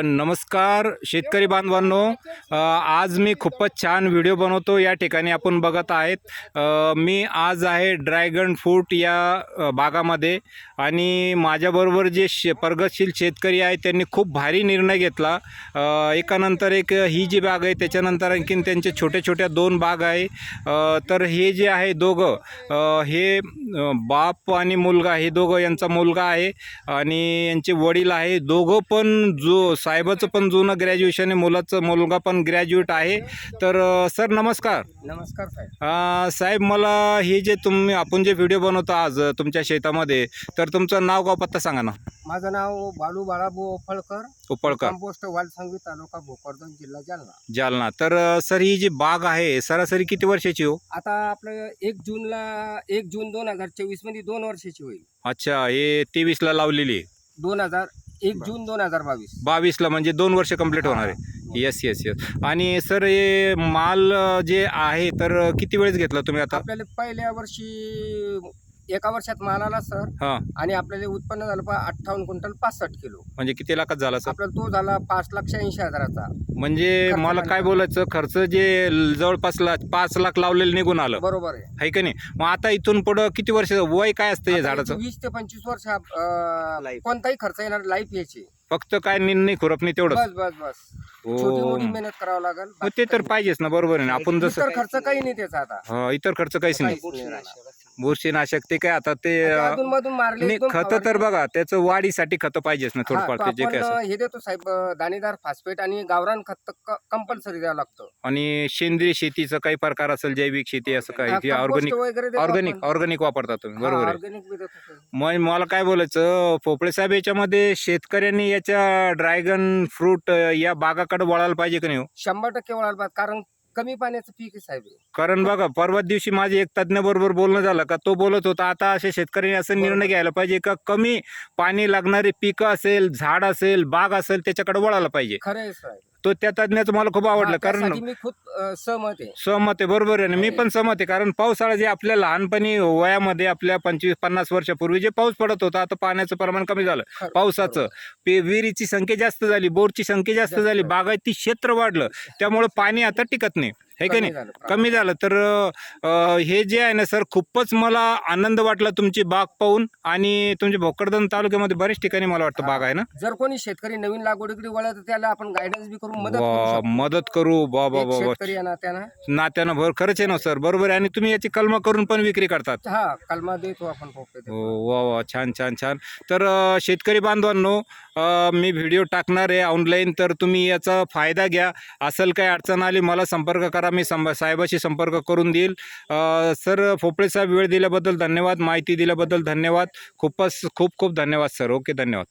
नमस्कार शेतकरी बांधवांनो, आज मी खूपच छान व्हिडिओ बनवतो. या ठिकाणी आपण बघत आहेत मी आज आहे ड्रॅगन फ्रूट या बागामध्ये आणि माझ्याबरोबर जे प्रगतशील शेतकरी आहेत त्यांनी खूप भारी निर्णय घेतला. एकानंतर एक ही जी बाग आहे त्याच्यानंतर आणखीन त्यांचे छोटे छोट्या 2 बाग आहे. तर हे जे आहे दोघं हे बाप आणि मुलगा, हे दोघं यांचा मुलगा आहे आणि यांचे वडील आहे. दोघं पण साहेबाचं पण जुनं ग्रॅज्युएशन आहे, मुलाचं मुलगा पण ग्रॅज्युएट आहे. तर सर नमस्कार. नमस्कार साहेब, मला हे जे आपण जे व्हिडिओ बनवतो आज तुमच्या शेतामध्ये, तर तुमचं नाव गाव पत्ता सांगा ना. माझं नाव बालू बाळाभाऊ उपळकर, कंपोस्ट वालसंगी, तालुका भोकरदन, जिल्हा जालना. तर सर ही जी बाग आहे सरासरी किती वर्षाची हो? आता आपलं 1 जून 2024 मध्ये 2 वर्षाची होईल. अच्छा, हे 23ला लावलेली आहे. 1 जून 2022. 22ला म्हणजे 2 वर्ष कंप्लीट होणार आहे. Yes yes yes. आणि सर हे माल जे आहे तर किती वेळेस घेतला तुम्ही आता? आपल्याला पहिल्या वर्षी एका वर्षात मालाला सर, हां, आणि आपल्याला उत्पन्न झालं 58 क्विंटल 65 किलो. म्हणजे किती लाखात झाला सर? आपल्याला तो झाला 5,80,000चा. म्हणजे खर्च मला पण काय झाला. बोलायचं, खर्च जे जवळपास 5 लाख लावलेलं निघून आलं, बरोबर आहे. आहे का नाही? मग आता इथून पुढं किती वर्ष वय काय असतं या आता झाडाचं? याची 20 ते 25 वर्ष कोणताही खर्च येणार, लाईफ याची. फक्त काय निंदणी खुरपणी तेवढं? बस बस बस छोटी मोठी हो, मेहनत करावं लागेल. मग ते तर पाहिजेच ना, बरोबर आहे ना. आपण जसं इतर खर्च काही नाही त्याचा आता. इतर खर्च काहीच नाही. काहीच नाही राहणार. बुरशीनाशक ते काय आता ते अधूनमधून मारले नाही, एकदम खतं तर फवारणी. बघा त्याचं वाढीसाठी खतं पाहिजेच ना हा, थोडंफार, तो ते जे काय आपण असं. हे देतो साहेब, दाणेदार फॉस्फेट आणि गावरान खत कंपल्सरी द्यावं लागतं. आणि सेंद्रिय शेतीचं काही प्रकार असेल, जैविक शेती असं काही, जे कंपोस्ट ऑर्गॅनिक वगैरे देतो आपण. ऑर्गॅनिक वापरता तुम्ही, बरोबर आहे. ऑर्गॅनिक बी देतो. मग मला काय बोलायचं, पोपळे साहेब, याच्यामध्ये शेतकऱ्यांनी याच्या ड्रॅगन फ्रूट या बागाकडे वळायला पाहिजे का नाही हो? 100% वळायला पाहिजे, कारण कमी पाण्याचं पीक आहे साहेब हे. कारण बघा, परवा दिवशी माझे एक तज्ञ बरोबर बोलणं झालं का, तो बोलत होता आता अशा शेतकऱ्यांनी असं निर्णय घ्यायला पाहिजे का कमी पाणी लागणारे पिकं असेल, झाड असेल, बाग असेल, त्याच्याकडे वळायला पाहिजे. खरं आहे साहेब. तो त्या तज्ञाचं मला खूप आवडलं. कारण त्यासाठी मी खूप सहमत आहे. सहमत आहे, बरोबर आहे ना. मी पण सहमत आहे. कारण पावसाळा जे आपल्या लहानपणी वयामध्ये आपल्या 25-50 वर्षापूर्वी जे पाऊस पडत होता, आता पाण्याचं प्रमाण कमी झालं. खरं, पावसाचं विहिरीची संख्या जास्त झाली, बोरची संख्या जास्त जास्त झाली, झाली. बागायती क्षेत्र वाढलं, त्यामुळे पाणी आता टिकत नाही, हे का नाही? झालं. कमी झालं. तर हे जे आहे ना सर, खूपच मला आनंद वाटला तुमची बाग पाहून. आणि तुमच्या भोकरदन तालुक्यामध्ये बऱ्याच ठिकाणी मला वाटतं बाग आहे ना. जर कोणी शेतकरी नवीन लागवडीकडे वळत तर त्याला आपण गायडन्स बी करून मदत करू वा, शकतो. मदत करू बाबा एक बाबा, शेतकरी आहे ना त्यानं. नात्यानं भर, खरंच आहे ना सर, बरोबर आहे. आणि तुम्ही याची कलम करून पण विक्री करतात. हा, कलमा देतो आपण फक्त. वा वा, छान छान छान. तर शेतकरी बांधवांनो, मी व्हिडिओ टाकणार आहे ऑनलाईन, तर तुम्ही याचा फायदा घ्या. असेल काही अडचण आली मला संपर्क करा, मी साहेबाशी संपर्क करून देईल. सर, पोपळे साहेब, वेळ दिल्याबद्दल धन्यवाद, माहिती दिल्याबद्दल धन्यवाद, खूप खूप धन्यवाद सर. ओके, धन्यवाद.